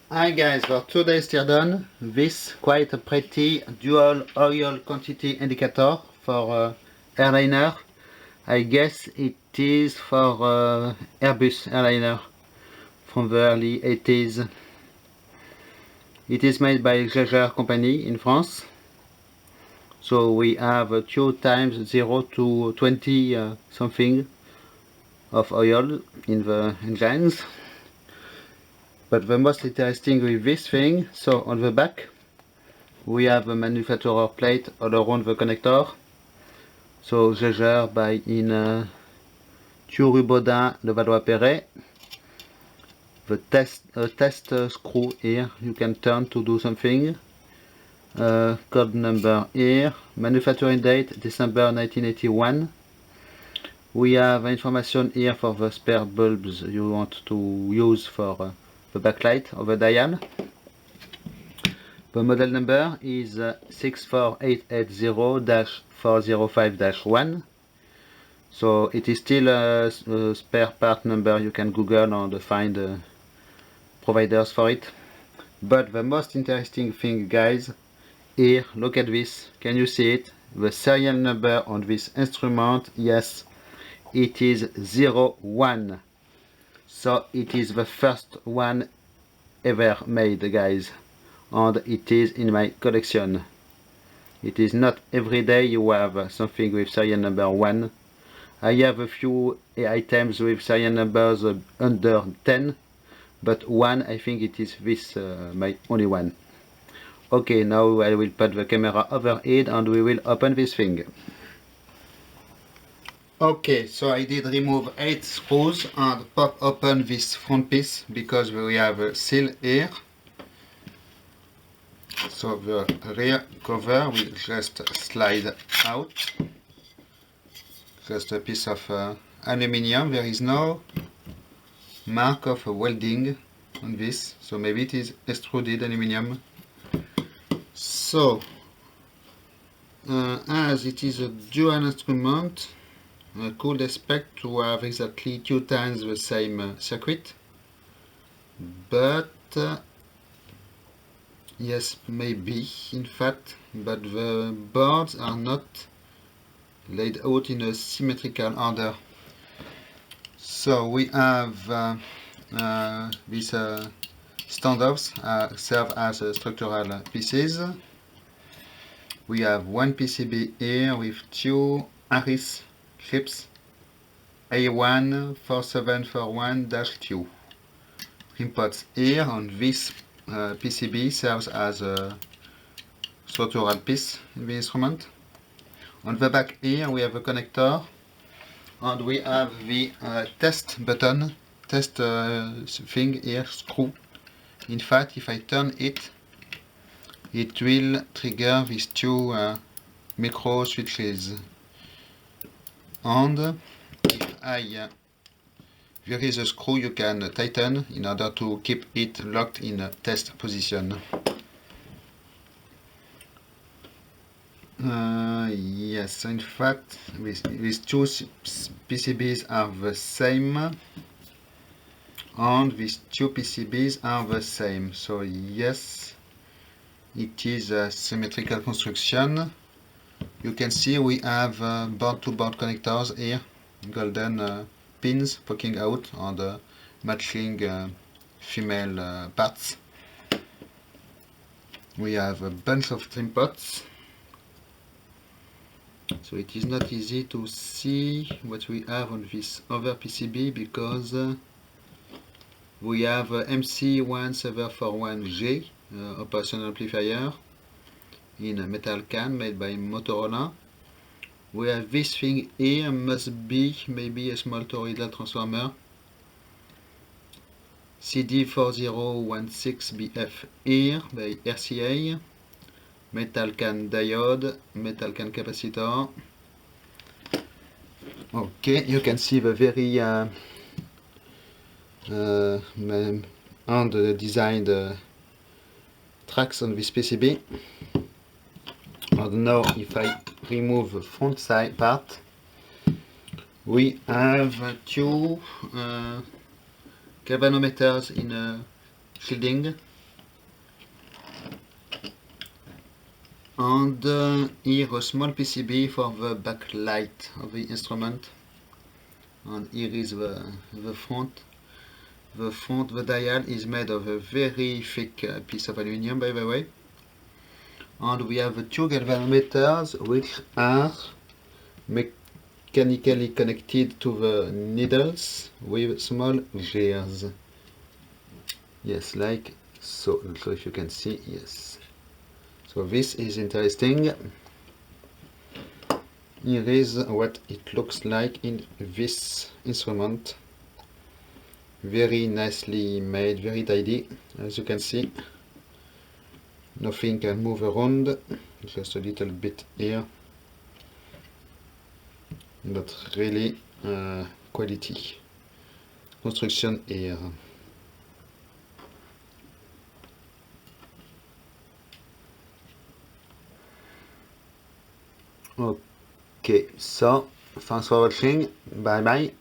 Hi guys, for today's teardown, this quite a pretty dual oil quantity indicator for airliner. I guess it is for Airbus airliner from the early 80s. It is made by Jaeger company in France. So we have 2 times 0 to 20 something of oil in the engines. But the most interesting with this thing, so on the back we have a manufacturer plate all around the connector. So Jaeger by in Baudin, Levallois-Perret. The test screw here you can turn to do something. Code number here, manufacturing date December 1981. We have information here for the spare bulbs you want to use for the backlight of the dial. The model number is 64880-405-1. So it is still a spare part number. You can Google and find providers for it. But the most interesting thing, guys, here, look at this. Can you see it? The serial number on this instrument, yes, it is 01. So it is the first one ever made, guys. And it is in my collection. It is not every day you have something with serial number 1. I have a few items with serial numbers under 10, but 1, I think it is this, my only one. Okay, now I will put the camera overhead and we will open this thing. Okay, so I did remove 8 screws and pop open this front piece because we have a seal here. So the rear cover will just slide out. Just a piece of aluminium. There is no mark of welding on this, so maybe it is extruded aluminium. So, as it is a dual instrument, I could expect to have exactly 2 times the same circuit, but yes, maybe, in fact, but the boards are not laid out in a symmetrical order. So we have these standoffs serve as structural pieces. We have one PCB here with 2 Harris chips A14741-2. Inputs here on this PCB serves as a structural piece in the instrument. On the back here we have a connector and we have the test button, test thing here, screw. In fact, if I turn it, it will trigger these 2 micro switches. And if there is a screw you can tighten in order to keep it locked in a test position. Yes, in fact, these 2 PCBs are the same, and these 2 PCBs are the same. So yes, it is a symmetrical construction. You can see we have board-to-board connectors here, golden pins poking out and matching female parts. We have a bunch of trim pots. So it is not easy to see what we have on this other PCB because we have MC1741G operational amplifier in a metal can made by Motorola. We have this thing here, must be maybe a small toroidal transformer. CD4016BF here by RCA. Metal can diode, metal can capacitor. Okay, you can see the very designed tracks on this PCB. And now if I remove the front side part, we have 2 galvanometers in shielding. And here a small PCB for the backlight of the instrument. And here is the front. The dial is made of a very thick piece of aluminum, by the way. And we have the two galvanometers, which are mechanically connected to the needles with small gears. Yes, like so. So if you can see, yes. So this is interesting. Here is what it looks like in this instrument. Very nicely made, very tidy, as you can see. Nothing can move around, just a little bit here. But really quality construction here. Okay, so thanks for watching. Bye bye.